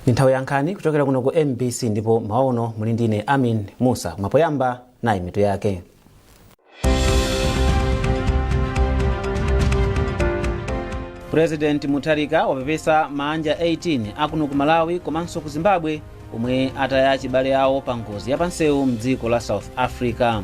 Nthawi yankhani kuchokera kuno ku MBC ndipo maono muli ndine Amin Musa. Mwapoyamba nayi mitu yake. President Mutharika wapepesa manja 18 akuno ku Malawi komanso ku Zimbabwe omwe ataya chibale awo pa ngozi yapansewu mdziko la South Africa.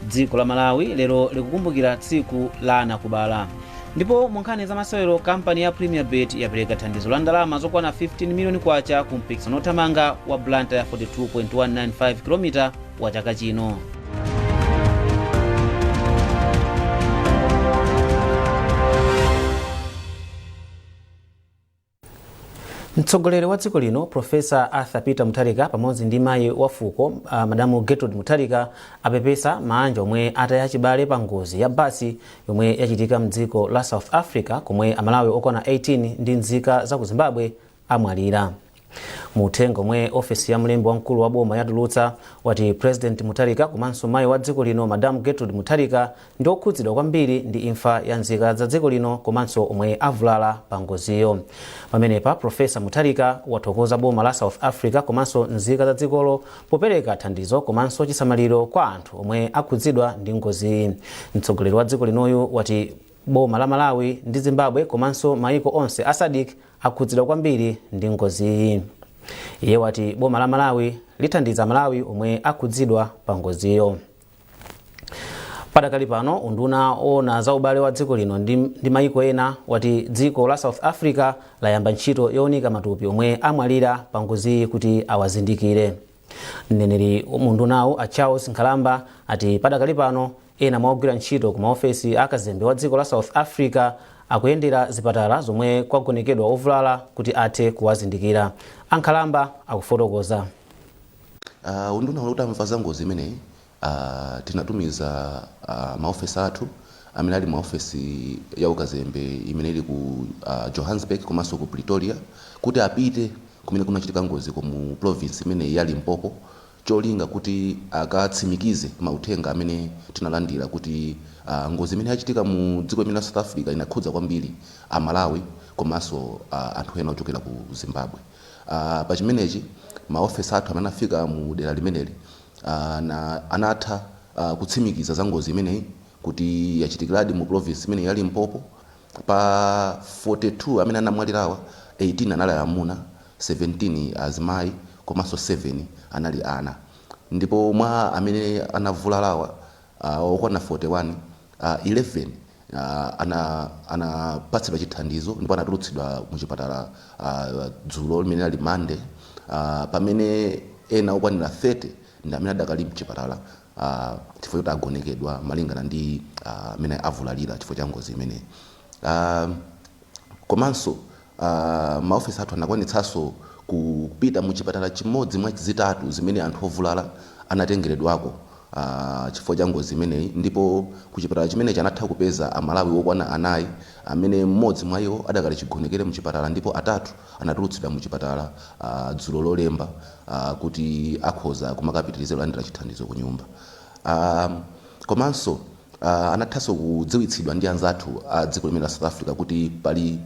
Dziko la Malawi lero likukumbukira tsiku la anakubala. Ndipo munkhani za masewero kampani ya Premier Bet yapereka thandizo la ndalama zokwana 15 miliyoni kwacha ku mpikisano othamanga wa Blantyre ya 42.195 km wa chaka chino. Mtsogoleri wa dziko lino Profesa Arthur Peter Mutharika pamodzi ndi mayi wa fuko Madamu Gertrude Mutharika apepesa manja omwe ataya chibale pa ngozi ya basi yomwe yachitika mdziko la South Africa komwe Amalawi okwana 18 ndi nzika za ku Zimbabwe amwalira. Muthenga omwe ofisi ya mlembi wamkulu wa boma yatulutsa wati President Mutharika komanso mayi wa dziko lino Madamu Gertrude Mutharika ndi okhudzidwa kwambiri ndi imfa ya nzika za dziko lino komanso omwe avulala pa ngoziyo. Pamenepa Profesa Mutharika wathokoza boma la South Africa komanso nzika za dzikolo popereka thandizo komanso chisamaliro kwa anthu omwe akhudzidwa ndi ngozi. Mtsogoleri wa dziko linoyu wati boma la Malawi ndi Zimbabwe komanso mayiko onse a SADC akhudzidwa kwambiri ndi ngozi. Iye wati boma la Malawi lithandiza Malawi omwe akhudzidwa pa ngoziyo. Padakali pano unduna ona za ubale wa dziko lino ndi mayiko ena wati dziko la South Africa layamba ntchito yonika matupi omwe amwalira pa ngozi kuti awazindikire. Mneneri mundunawo a Charles Nkhalamba ati padakali pano ena mwagwira ntchito ku maofesi akazembe wa dziko la South Africa akuyendera zipatala zomwe kwagonekedwa ovulala kuti athe kuwazindikira. Ankhalamba akufotokoza. Unduna utamva za ngozi imeneyi tinatumiza maofesi athu amene ali maofesi ya ukazembe imene ili ku Johannesburg komanso ku Pretoria kuti apite kumene kunachitika ngozi mu province imene ya Limpopo cholinga kuti akatsimikize mauthenga amene tinalandira kuti ngozi imene yachitika mu dziko limene la South Africa inakhudza kwambiri Malawi komanso anthu ena ochokera ku Zimbabwe. Pa chimenechi maofesi athu amene afika mu dera limeneli anatha kutsimikiza za ngozi imeneyi kuti yachitikiradi mu province imene ya Limpopo. Pa 42 amene anamwalirawa 18 anali amuna, 17 azimayi komanso 7 anali ana. Ndipo mwa amene anavulalawa okwana 41 11 anapatsidwa chithandizo ndipo anatulutsidwa mu chipatala dzulo limene ali Monday, pamene ena okwanira 30 ndi amene adakali mchipatala chifukwa choti agonekedwa malingana ndi amene avulalira chifukwa cha ngozi imeneyi. Komanso maofisi athu anakwanitsanso kupita mu chipatala chimodzi mwa zitatu zimene anthu ovulala anatengeredwako chifukwa cha ngozi imeneyi, ndipo ku chipatala chimenechi anatha kupeza Amalawi okwana anayi amene mmodzi mwa iwo adakali chigonekere mu chipatala ndipo atatu anatulutsidwa mu chipatala dzulo lolemba kuti akhoza kumakapitiriza kulandira chithandizo ku nyumba. Komanso anathanso kudziwitsidwa ndi anzathu a dziko limene la South Africa kuti pali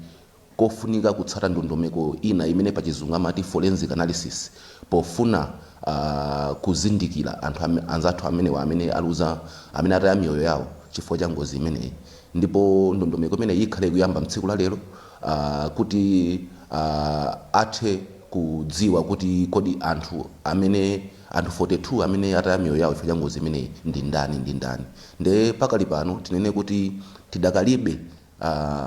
kofunika kutsata ndondomeko ina imene pachizungu amati forensic analysis pofuna kuzindikira anthu anzathu amene aluza amene ataya miyoyo yawo chifukwa cha ngozi imeneyi. Ndipo ndondomeko imene ikhale kuyamba mtsiku la lero kuti athe kudziwa kuti kodi anthu 42 amene ataya miyoyo yawo chifukwa cha ngozi imeneyi ndi ndani. Nde pakali pano tinene kuti tidakalibe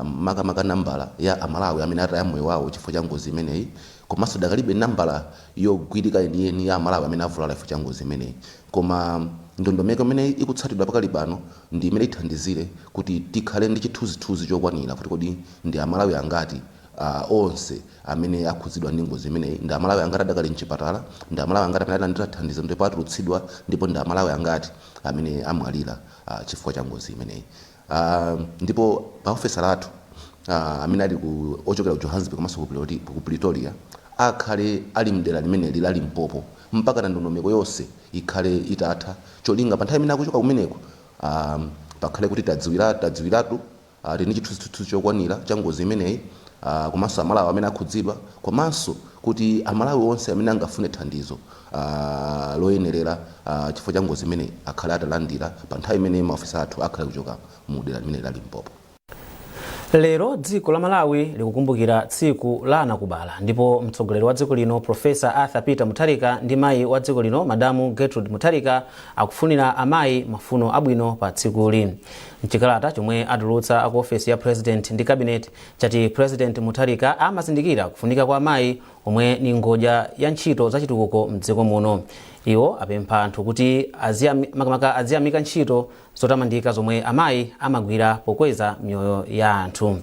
makamaka nambala ya Amalawi amene ataya moyo wawo chifukwa cha ngozi imeneyi, komanso dakalibe nambala yogwirika yeniyeni ya Amalawi amene avulala chifukwa cha ngozi imeneyi. Koma ndondomeko imene ikutsatidwa pakali pano ndi imene ithandizire kuti tikhale ndi chithunzithunzi chokwanira kuti kodi ndi Amalawi angati onse amene akhudzidwa ndi ngozi imeneyi, ndi Amalawi angati adakali mchipatala, ndi Amalawi angati amene alandira thandizo ndipo atulutsidwa, ndipo ndi Amalawi angati amene amwalira chifukwa cha ngozi imeneyi. Ndipo maofesa athu amene ali ochokera ku Johannesburg komanso ku Pretoria akhale ali mdera limene lili Limpopo mpaka na ndondomeko yonse ikhale itatha cholinga pa nthawi imene akuchoka kumeneko pakhale kuti tadziwiratu tili ndi chithunzithunzi chokwanira cha ngozi imeneyi komanso amalawi amene akhudzidwa komanso kuti amalawi onse amene angafune thandizo loyenerera chifukwa cha ngozi imene akhale atalandira pa nthawi imene maofisa athu akhale kuchoka mu dera limene la Limpopo. Lero dziko la Malawi likukumbukira tsiku la anakubala ndipo mtsogoleri wa dziko lino Profesa Arthur Peter Mutharika ndi mayi wa dziko lino Madamu Gertrude Mutharika akufunira amayi mafuno abwino pa tsikuli. Mchikalata chomwe atulutsa aku ofesi ya President ndi Cabinet chati President Mutharika amazindikira kufunika kwa amayi omwe ni ngodya ya ntchito za chitukuko mdziko muno. Iwo apempha anthu kuti aziyamika ntchito zotamandika zomwe amayi amagwira pokweza mioyo ya anthu.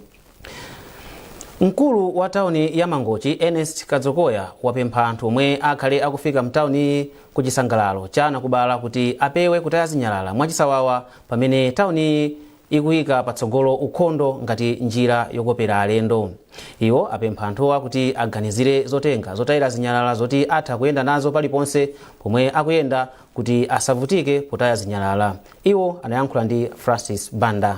Mkulu wa tauni ya Mangochi Ernest Kadzokoya wapempha anthu omwe akhale akufika mtauni ku chisangalalo cha anakubala kuti apewe kutaya zinyalala mwachisawawa pamene tauni ikuyika patsogolo ukhondo ngati njira yokopera alendo. Iwo apempha anthuwa kuti aganizire zotenga zotayira zinyalala zoti atha kuyenda nazo paliponse pomwe akuyenda kuti asavutike potaya zinyalala. Iwo anayankhula ndi Francis Banda.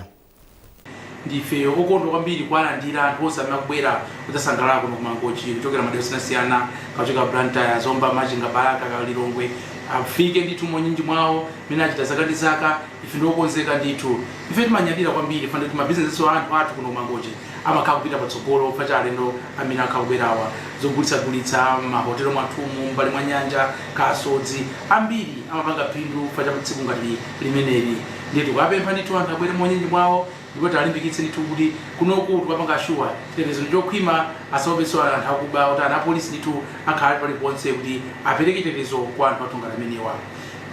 Ndife okondwa kwambiri kwalandira anthu onse amene akubwera kudzasangalala kuno ku Mangochi kuchokera madera osiyanasiyana kachoka Blantyre, Zomba, Machinga, Baraka, Kalilongwe afike ndithu monyinji mwawo mene achita zaka ndi zaka. Ife ndiokonzeka ndithu, ife timanyadira kwambiri fana kuti mabizinesi athu kuno ku Mangochi amakhala kupita patsogolo pacha alendo amene akubwerawa zogulitsa mahotelo mwathumu mbali mwa nyanja kasodzi ambiri amapanga phindu pacha tsiku ngati limeneli. Ndiye tikapempha ndithu anthu abwere monyinji mwawo ndipo talimbikitse ndithu kuti kunoku tikapanga shuwa tetezo njokhwima asaopeso anthu akuba kuti ana polisi ndithu akhale paliponse kuti apereke tetezo kwa anthu athu ngati amenewa.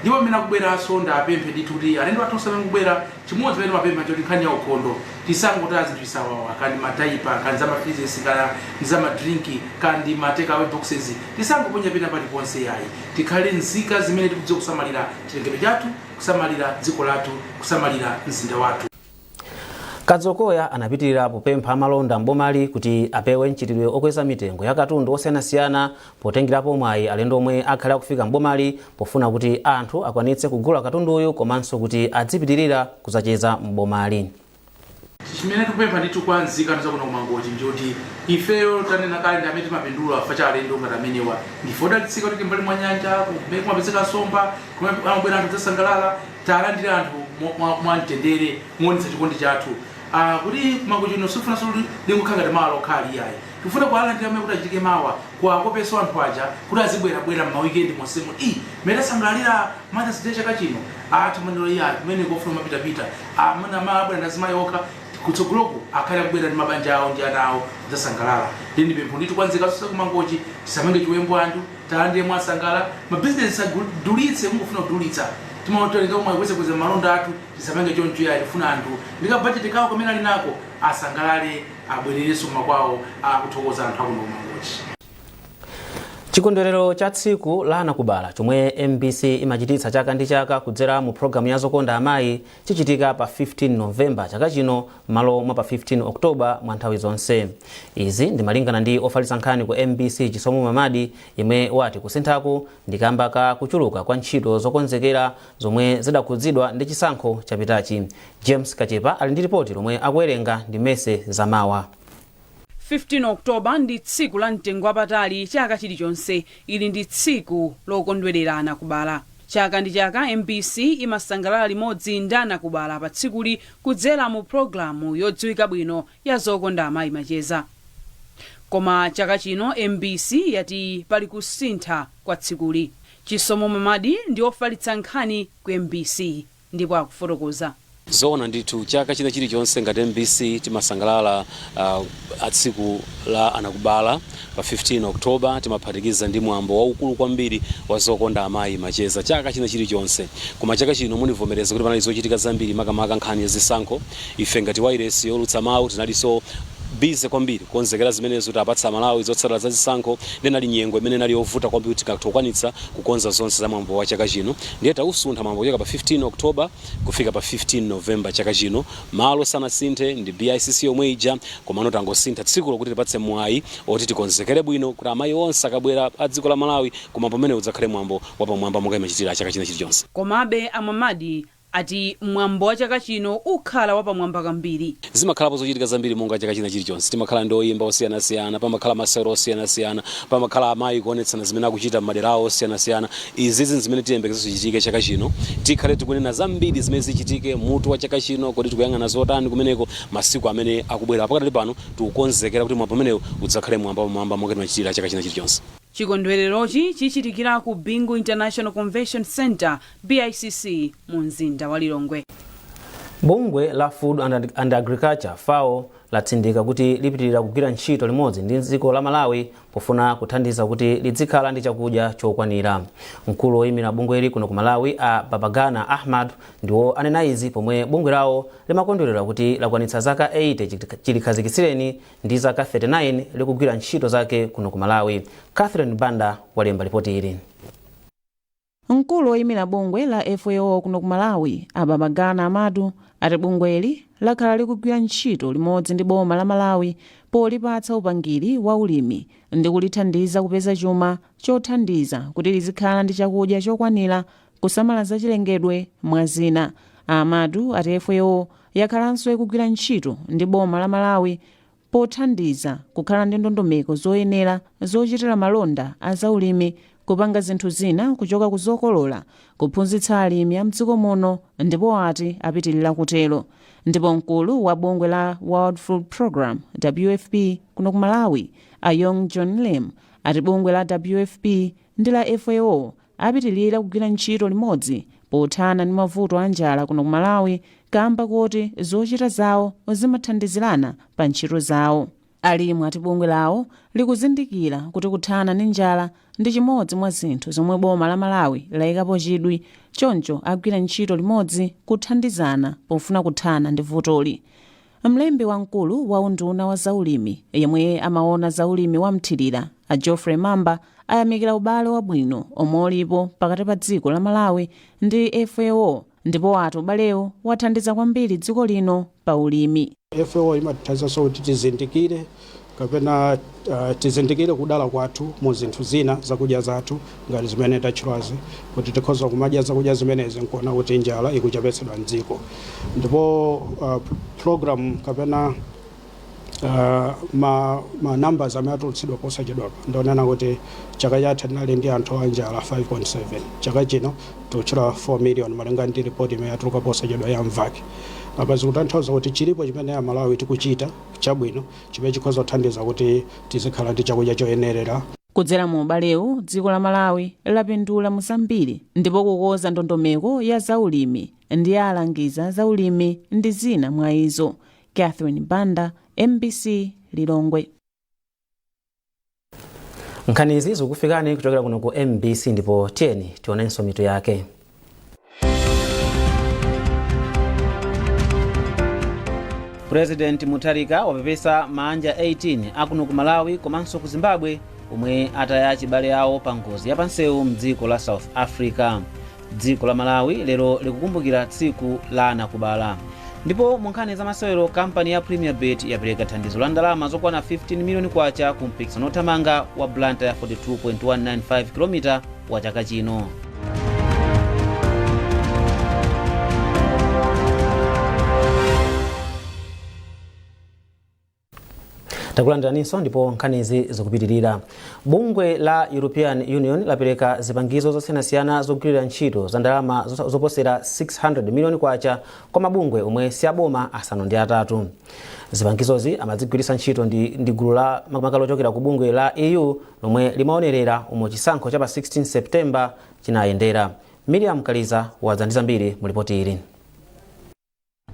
Ndipo amene akubweranso ndapemphe ndithu kuti alendo athu amene akubwera chimodzi pamene mapempha choti nkhani ya ukhondo tisangotaya zinthu zisawawa kandi mataipa kandi za mafrizesi kana za madrinki kandi matekawe boxes tisangoponya pena paliponse yayi. Tikhale nzika zimene tikudziwa kusamalira chilengedwe chathu, kusamalira dziko lathu, kusamalira mzinda wathu. Kadzokoya anapitirira popempha amalonda mbomali kuti apewe mchitidwe okweza mitengo ya katundu osiyanasiyana potengerapo mwayi alendo omwe akhale akufika mbomali pofuna kuti anthu akwanitse kugula katunduyu komanso kuti adzipitirira kuzacheza mbomali. Chimene tikupempha ndithu kwa nzika zakuno ku Mangochi njoti ifeyo tanena kale ndi amene timapindula pacha alendo ngati amenewa ndife odalitsika kuti mbali mwa nyanja kumene kumapezeka nsomba kumene amabwera anthu zasangalala talandira anthu mwamtendere muonetsa chikondi chathu. Kuti Mangochi ino sifunaso lingokhala ngati malo okhali yayi. Tifuna kuwalandira amene kuti achitike mawa kuwakopeso anthu aja kuti azibwerabwera m'mawikendi monsemo mene sangalalira Mother's Day chaka chino timaniro iya kumene kofuna mapitapita amene amabwera ndazimayi okha kutsogoloko akhale akubwera ndi mabanja awo ndi ana awo zasangalala. Ndi pempho ndithu kwa nzika zonse ku Mangochi tisamange chiwembu anthu talandire mwasangala mabizinesi adulitse mungofuna kudulitsa timaotolenga omwe kweze malonda athu tisamange choncho yayi. Tifuna anthu ndika budget kawo kamene ali nako asangalale abwererenso makwawo akuthokoza anthu akuno ku Mangochi. Chikondwerero cha tsiku la anakubala chomwe MBC imachititsa chaka ndi chaka kudzera mu programu ya zokonda amayi chichitika pa 15 Novemba chaka chino malo mwa pa 15 Oktoba mwa nthawi zonse. Izi ndimalingana ndi ofalitsa nkhani ku MBC Chisomo Mamadi yemwe wati kusinthako ndikamba ka kuchuluka kwa ntchito zokonzekera zomwe zidakhudzidwa ndi chisankho chapitachi. James Kachepa ali ndi ripoti lomwe akuwerenga ndi Mese Zamawa. 15 Oktoba ndi tsiku la mtengo wapatali chaka chilichonse. Ili ndi tsiku lokondwerera anakubala. Chaka ndi chaka MBC imasangalala limodzi ndi anakubala pa tsikuli kudzera mu programu yodziwika bwino ya zokonda amayi macheza. Koma chaka chino MBC yati pali kusintha kwa tsikuli. Chisomo Mamadi ndi ofalitsa nkhani ku MBC ndipo akufotokoza. Zona ndithu chaka china chilichonse ngati MBC timasangalala tsiku la anakubala pa 15 Oktoba timaphatikiza ndi mwambo waukulu kwambiri wa zokonda amayi macheza chaka china chilichonse. Koma chaka chino munivomereza kuti panali zochitika zambiri makamaka nkhani ya zisankho. Ife ngati wireless yolutsa mawu tinaliso bize kwambiri konzekera zimenezo kuti apatsa Malawi zotsatira za zisankho ndinali nyengo imene nali yovuta kwambiri kuti tikakwanitsa kukonza zonse za mwambo wa chaka chino. Ndiye tausuntha mwambo kuchoka pa 15 Oktoba kufika pa 15 Novemba chaka chino. Malo sanasinthe ndi BICC yomwe ija koma tangosintha tsiku lokuti tipatse mwayi oti tikonzekere bwino kuti amayi onse akabwera a dziko la Malawi koma pamene udzakhale mwambo wapamwamba monga imachitira chaka china chilichonse. Komabe Amamadi ati mwambo wa chaka chino ukhala wapamwamba kwambiri. Zimakhalapo zochitika zambiri monga chaka china chilichonse. Timakhala ndi oyimba osiyanasiyana, pamakhala masewero osiyanasiyana, pamakhala amayi kuonetsana zimene akuchita m'madera osiyanasiyana. Izi zimene tiyembekeza zichitike chaka chino. Tikhale tikunena zambiri zimene zichitike mutu wa chaka chino, kodi tikuyang'ana zotani kumeneko masiku amene akubwera. Pakati pano tikukonzekera kuti mwambo umenewu udzakhale mwamba monga timachitira chaka china chilichonse. Chikondwererochi chichitikira ku Bingu International Convention Center BICC mu mzinda wa Lilongwe. Bungwe la Food and Agriculture FAO latsindika kuti lipitirira kugwira ntchito limodzi ndi dziko la Malawi pofuna kuthandiza kuti lidzikhala ndi chakudya chokwanira. Mkulu woyimira bungwe ili kuno ku Malawi a Babagana Ahmad ndiwo anena izi pomwe bungwe lawo limakondwerera kuti lakwanitsa zaka 80 chilikhazikitsireni ndi zaka 39 likugwira ntchito zake kuno ku Malawi. Catherine Banda walemba ripoti ili. Mkulu woyimira bungwe la FAO kuno ku Malawi a Babagana Ahmad ati bungweli lakhala likugwira ntchito limodzi ndi boma la Malawi polipatsa upangiri wa ulimi ndi kulithandiza kupeza chuma chothandiza kuti lizikhala ndi chakudya chokwanira kusamala za chilengedwe mwazina. Ahmad ati FAO yakhalanso ikugwira ntchito ndi boma la Malawi pothandiza kukhala ndi ndondomeko zoyenera zochitira malonda a zaulimi, kupanga zinthu zina kuchoka kuzokolola, kuphunzitsa alimi a mdziko muno, ndipo ati apitirira kutero. Ndipo mkulu wa bungwe la World Food Program WFP kuno ku Malawi a Young John Lim ati bungwe la WFP ndi la FAO apitirira kugwira ntchito limodzi pothana ndi mavuto a njala kuno ku Malawi kamba kuti zochita zawo zimathandizirana pa ntchito zawo. Alimu ati bungwe lawo likuzindikira kuti kuthana ndi njala ndi chimodzi mwa zinthu zomwe boma la Malawi layikapo chidwi, choncho agwira ntchito limodzi kuthandizana pofuna kuthana ndi vutoli. Mlembi wamkulu wa unduna wa zaulimi yemwe amaona zaulimi wamthirira a Geoffrey Mamba ayamikira ubale wabwino omwe ulipo pakati pa dziko la Malawi ndi FAO, ndipo ati ubalewo wathandiza kwambiri dziko lino pa ulimi. FAO imathandiza kuti tizindikire kapena tizindikire kudala kwathu mu zinthu zina zakudya zathu ngati zimene tachulazi kuti tikhoza kumadya zakudya zimenezi nkuona kuti njala ikuchepetsedwa mdziko. Ndipo program kapena ma numbers amene atulutsidwa posachedwapa ndionena kuti chaka chatha tinali ndi anthu a njala 5.7, chaka chino tikuchula 4 million malinga ndi ripoti imene yatuluka posachedwa ya mvaki. Apa zikutanthauza kuti chilipo chimene ya Malawi tikuchita chabwino chimene chikhoza kuthandiza kuti tizikhala ndi chakudya choyenerera. Kudzera mu ubalewu dziko la Malawi lapindula muzambiri ndipo kukoza ndondomeko ya zaulimi ndi alangiza zaulimi ndi zina mwa izo. Catherine Banda, MBC Lilongwe. Nkhanizi zikufikani kuchokera kuno ku MBC ndipo tieni tionenso mitu yake. President Mutharika wapepesa manja 18 akuno ku Malawi komanso ku Zimbabwe omwe ataya chibale awo pa ngozi ya pansewu mdziko la South Africa. Dziko la Malawi lero likukumbukira tsiku la anakubala. Ndipo mu nkhani za masewero kampani ya Premier Bet yapereka thandizo la ndalama zokwana 15 miliyoni kwacha ku mpikisano othamanga wa Blantyre ya 42.195 km wa chaka chino. Takulandiraniso ndipo nkhanizi zikupitirira. Bungwe la European Union lapereka zipangizo zosiyanasiyana zogwirira ntchito za ndalama zoposera 600 miliyoni kwacha kwa mabungwe omwe siaboma asanu ndi atatu. Zipangizozi amadzigwiritsa ntchito ndi gulu la makalo ochokera ku bungwe la EU lomwe limaonerera omwe chisankho cha pa 16 September chinayendera. Miriam Kaliza wadzandiza mbiri mu ripoti ili.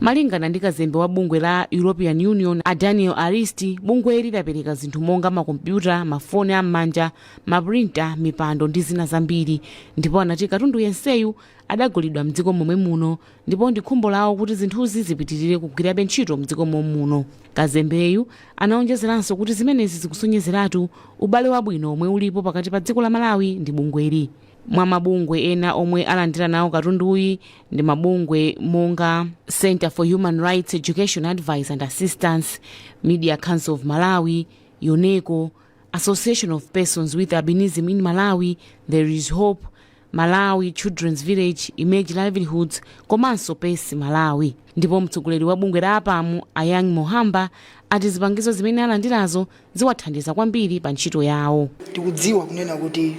Malingana ndi kazembe wa bungwe la European Union a Daniel Aristi, bungwe ili lapereka zinthu monga makompyuta, mafoni am'manja, maprinter, mipando ndi zina zambiri, ndipo anati katundu yenseyu adagulidwa mdziko momwe muno, ndipo ndi khumbo lawo kuti zinthuzi zipitirire kugwirabe ntchito mdziko momwe muno. Kazembeyu anaonjezeranso kuti zimenezi zikusonyezeratu ubale wabwino omwe ulipo pakati pa dziko la Malawi ndi bungweli. Mwa mabungwe ena omwe alandira nawo katunduyi ndi mabungwe monga Center for Human Rights Education Advice and Assistance, Media Council of Malawi, UNESCO, Association of Persons with Albinism in Malawi, There is Hope, Malawi Children's Village, Image Livelihoods komanso PES Malawi. Ndipo mtsogoleri wa bungwe la APAM Ayang Mohamba ati zipangizo zimene alandirazo ziwathandiza kwambiri pa ntchito yawo. Tikudziwa kunena kuti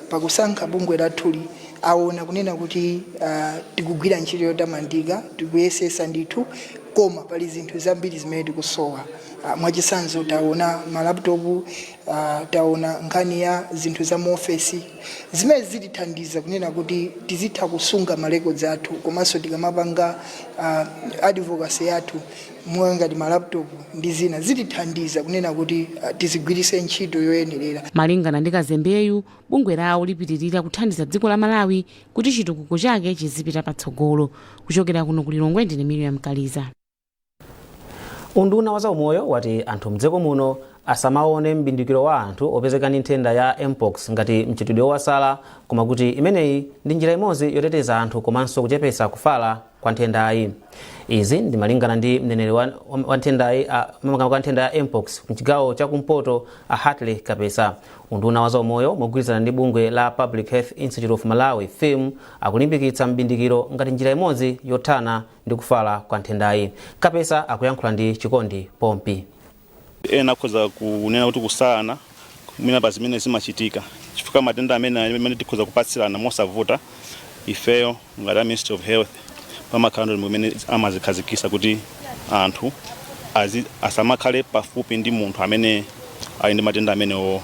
pakusankha bungwe lathuli aona kunena kuti tikugwira ntchito yotamandika, tikuyesesa ndithu, koma pali zinthu zambiri zimene tikusowa. Mwachisanzo taona malaptop, taona nkhani ya zinthu za muofesi zimene zitithandiza kunena kuti tizitha kusunga marecords athu, komanso tikamapanga advocacy yathu ngati malaptop ndi zina zitithandiza kunena kuti tizigwirise ntchito yoyenerera. Malingana ndi Kazembeyu, bungwe lawo lipitirira kuthandiza dziko la Malawi kuti chitukuko chake chizipita patsogolo. Kuchokera kuno ku Lilongwe, ndine Miriam Kaliza. Unduna wa zaumoyo wati anthu mdziko muno asamaone mbindikiro wa anthu opezeka ndi nthenda ya mpox ngati mchitidwe wasala, koma kuti imeneyi ndi njira imodzi yoteteza anthu komanso kuchepesa kufala kwa nthendayi. Izi ndi malingana ndi mneneri wa nthendayi kwa nthenda ya mpox mchigawo chakumpoto Hartley Kapesa. Unduna wa zaumoyo mogwirizana ndi bungwe la Public Health Institute of Malawi FIM akulimbikitsa mbindikiro ngati njira imodzi yothana ndi kufala kwa nthendayi. Kapesa akuyankhula ndi Chikondi Pompi. Ena akhoza kunena kuti kusana kumene pa zimene zimachitika chifukwa matenda amene tikhoza kupatsirana mosavuta ifeyo ngati Ministry of Health pamakhalano mumene amazikhazikisa kuti anthu asamakhale pafupi ndi munthu amene ali ndi matenda amenewo,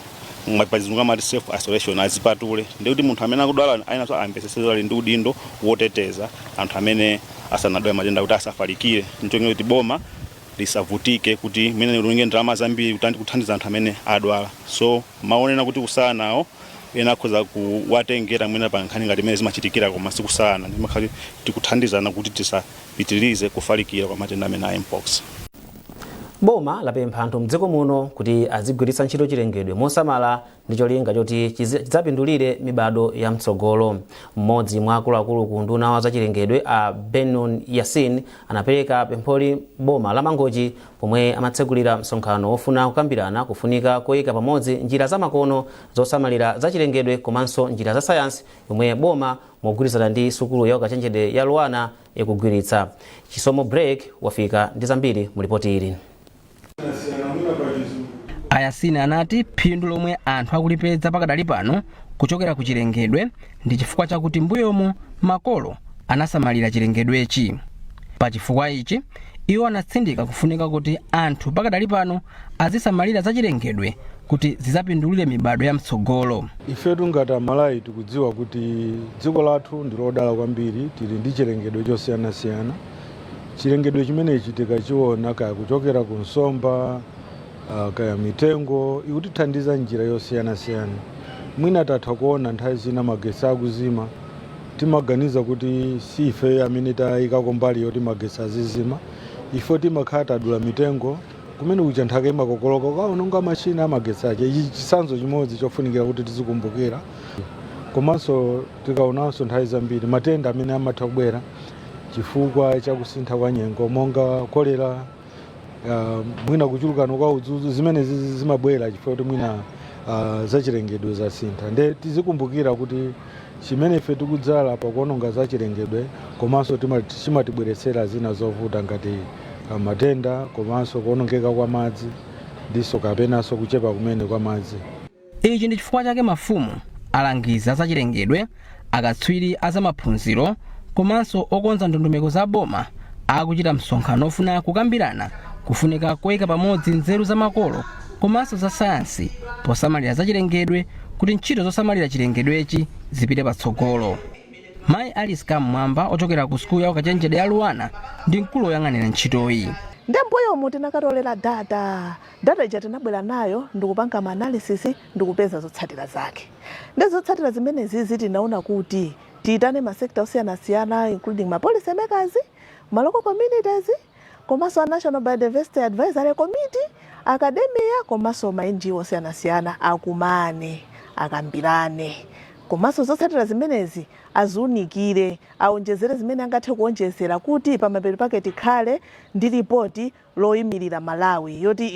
pazizungu amati self isolation, azipatule ndi kuti munthu amene akudwala ayenanso amvesesere ali ndi udindo woteteza anthu amene asanadwale matenda kuti asafalikire. Ndichonge kuti boma lisavutike kuti mene ulunge ndalama zambiri kuthandiza anthu amene adwala. So maonena kuti kusanawo ena akhoza kuwatengera mwina pa nkhani ngati mene zimachitikira koma sikusana, ndimakhali tikuthandizana kuti tisapitirize kufalikira kwa matenda amene a mpox. Boma lapempha anthu mdziko muno kuti azigwiritsa ntchito chilengedwe mosamala ndi cholinga choti chidzapindulire mibado ya mtsogolo. Mmodzi mwa akuluakulu ku unduna wa zachilengedwe a Benon Yasin anapereka pempholi boma la Mangochi pomwe amatsegulira msonkhano wofuna kukambirana kufunika koyika pamodzi njira zamakono zosamalira zachilengedwe komanso njira za sayansi yomwe boma mogwirizana ndi sukulu ya ukachenjede ya Luana ikugwiritsa. Chisomo break wafika ndi zambiri mu ripoti ili. Ayasina anati phindu lomwe anthu akulipeza pakadali pano kuchokera ku chilengedwe ndi chifukwa chakuti mbuyomo makolo anasamalira chilengedwechi. Pa chifukwa ichi iwo anatsindika kufunika kuti anthu pakadali pano azisamalira za chilengedwe kuti zizapindulire mibado ya mtsogolo. Ifetu ngati Amalawi tikudziwa kuti dziko lathu ndi lodala kwambiri, tili ndi chilengedwe chosiyanasiyana. Chilengedwe chimenechi tikachiona kaya kuchokera ku nsomba kaya mitengo ikutithandiza njira yosiyanasiyana. Mwina tatha kuona nthawi zina magesi akuzima, timaganiza kuti si ife amene tayikako mbali yoti magesi azizima, ifo timakhala tadula mitengo kumene kuja nthaka imakokoloka kaononga machina amagesi ake. Ichi chisanzo chimodzi chofunikira kuti tizikumbukira. Komanso tikaonanso nthawi zambiri matenda amene amatha kubwera chifukwa chakusintha kwa nyengo monga kolera, mwina kuchulukana kwa udzudzu, zimene zimabwera chifukwa kuti mwina zachilengedwe zasintha. Nde tizikumbukira kuti chimene ife tikudzala pa kuononga zachilengedwe komanso chimatibweretsera zina zovuta ngati matenda komanso kuonongeka kwa madzi ndiso kapenanso kuchepa kumene kwa madzi. Ichi ndi chifukwa chake mafumu alangiza zachilengedwe, akatswiri azamaphunziro komanso okonza ndondomeko za boma akuchita msonkhano ofuna kukambirana kufunika koyika pamodzi nzeru za makolo komanso za sayansi posamalira zachilengedwe kuti ntchito zosamalira chilengedwechi zipite patsogolo. Mayi Alice Kamwamba ochokera ku sukulu ya ukachenjede ya Luana ndi mkulu woyang'anira ntchitoyi. Ndemboyo muti nakatolera data ija tinabwera nayo ndikupanga analysis ndikupeza zotsatira zake. Ndi zotsatira zimenezi tinaona kuti tiitane masekta osiyanasiyana including ma policy makers, ma local communities, komanso National Biodiversity Advisory Committee, academia, komanso ma NGO osiyanasiyana akumane, akambirane. Komanso zotsatira zimenezi azunikire, aonjezere zimene angathe kuonjezera kuti pamapeto pake tikhale ndi ripoti loyimirira Malawi yoti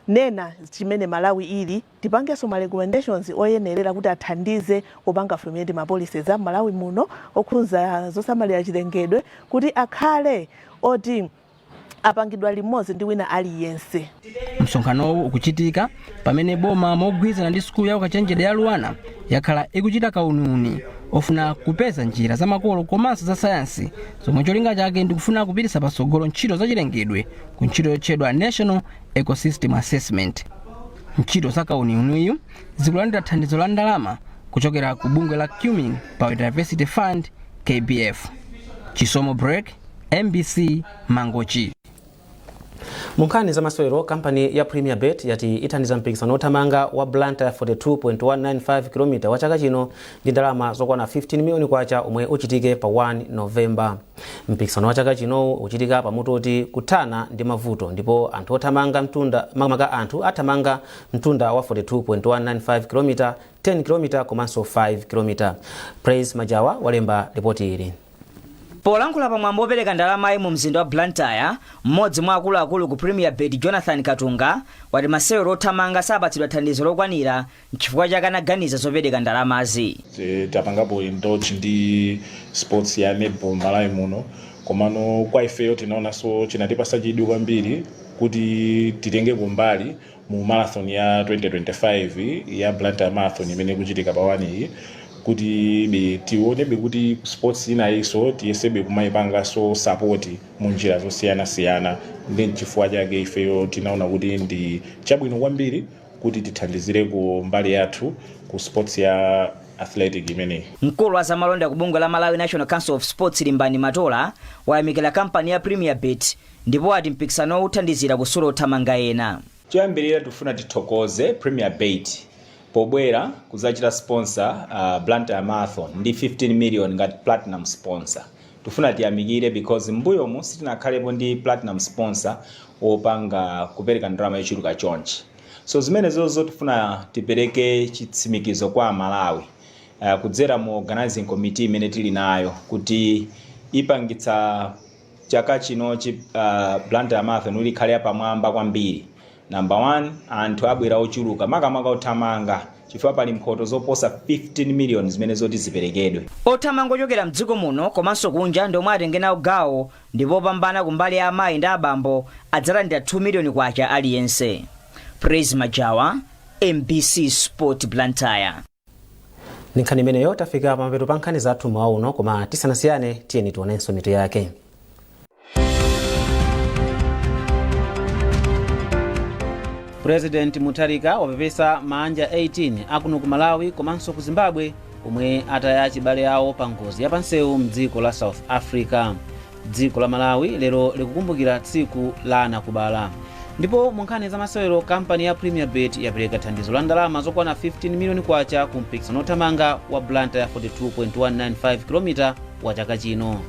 nena chimene Malawi ili tipangenso ma recommendations oyenerera kuti athandize opanga implement ma policies a Malawi muno okhudza zosamalira chilengedwe kuti akhale oti apangidwa limodzi ndi wina aliyense. Msonkhanowu ukuchitika pamene boma mogwirizana ndi sukulu ya ukachenjede ya Luwana yakhala ikuchita kaununi ofuna kupeza njira za makolo komanso za sayansi zomwe cholinga chake ndikufuna kupititsa patsogolo ntchito za chilengedwe ku ntchito yotchedwa National Ecosystem Assessment. Ntchito za kaununiyu zikulandira thandizo la ndalama kuchokera ku bungwe la Cumming Biodiversity Fund KBF. Chisomo Break, MBC Mangochi. Munkhani za masewero, kampani ya Premier Bet yati ithandiza mpikisano othamanga wa Blantyre 42.195 km wa chaka chino ndi ndalama zokwana 15 miliyoni kwacha omwe uchitike pa 1 Novemba. Mpikisano wa chaka chino uchitika pamutoti kuthana ndi mavuto ndipo anthu othamanga mtunda makamaka anthu athamanga mtunda wa 42.195 km, 10 km komanso 5 km. Praise Majawa walemba ripoti ili. Polankhula pamwambo opereka ndalama mu mzinda wa Blantyre, mmodzi mwa akuluakulu ku Premier Bet Jonathan Katunga wati masewero othamanga sapatsidwa thandizo lokwanira chifukwa chake anaganiza zopereka ndalamazi. Tapangapo indulge ndi sports ya netball Malawi muno, komano kwa ifeyo tinaona so chinatipasa chidwi kwambiri kuti titenge kumbali mu marathon ya 2025 ya Blantyre Marathon imene kuchitika pa 1 iyi kuti tionebe kuti sports ina iso tiyesebe kumayipanga so support mu njira zosiyana ndi chifukwa chake ifeyo tinaona kuti ndi chabwino kwambiri kuti tithandizire ku mbali yathu ku sports ya athletic imene. Mkulu wa zamalonda ku bungwe la Malawi National Council of Sports Limbani Matola wayamikira kampani ya Premier Bet ndipo ati mpikisano uthandizira kusula othamanga ena. Choyambirira tufuna tithokoze Premier Bet pobwera kuzachita sponsor Blantyre Marathon ndi 15 million ngati platinum sponsor. Tufuna tiyamikire because mbuyo mu sitinakhalepo ndi platinum sponsor opanga kupereka ndalama yochuluka chonchi. So zimene zozo tufuna tipereke chitsimikizo kwa Malawi kudzera mu organizing committee imene tili nayo kuti ipangitsa chaka chino Blantyre Marathon ulikhale pamwamba kwambiri. Number 1, anthu abwera ochuluka makamaka othamanga chifukwa pali mphoto zoposa 15 million zimene zoti ziperekedwe. Othamanga ochokera mdziko muno komanso kunja ndomwe atenge nawo gawo ndipo pambana kumbali ya amayi ndi abambo adzalandira 2 million kwacha aliyense. Praise Majawa, MBC Sport Blantyre. Nkhani imeneyo tafika pamapeto pa nkhani zathu mauno, koma tisanasiyane tiyeni tionenso mitu yake. President Mutharika wapepesa manja 18 akuno ku Malawi komanso ku Zimbabwe omwe ataya chibale awo pa ngozi ya pansewu mdziko la South Africa. Dziko la Malawi lero likukumbukira tsiku la anakubala. Ndipo munkhani za masewero, kampani ya Premier Bet yapereka thandizo la ndalama zokwana 15 miliyoni kwacha ku mpikisano othamanga wa Blantyre 42.195 km wa chaka chino.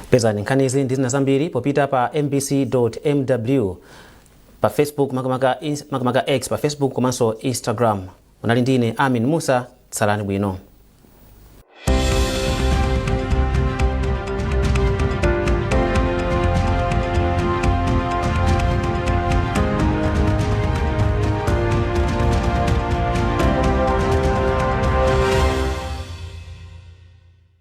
Pezani nkhani izi ndi zina zambiri popita pa mbc.mw pa Facebook makamaka X pa Facebook komanso Instagram. Unali ndine Amin Musa, tsalani bwino.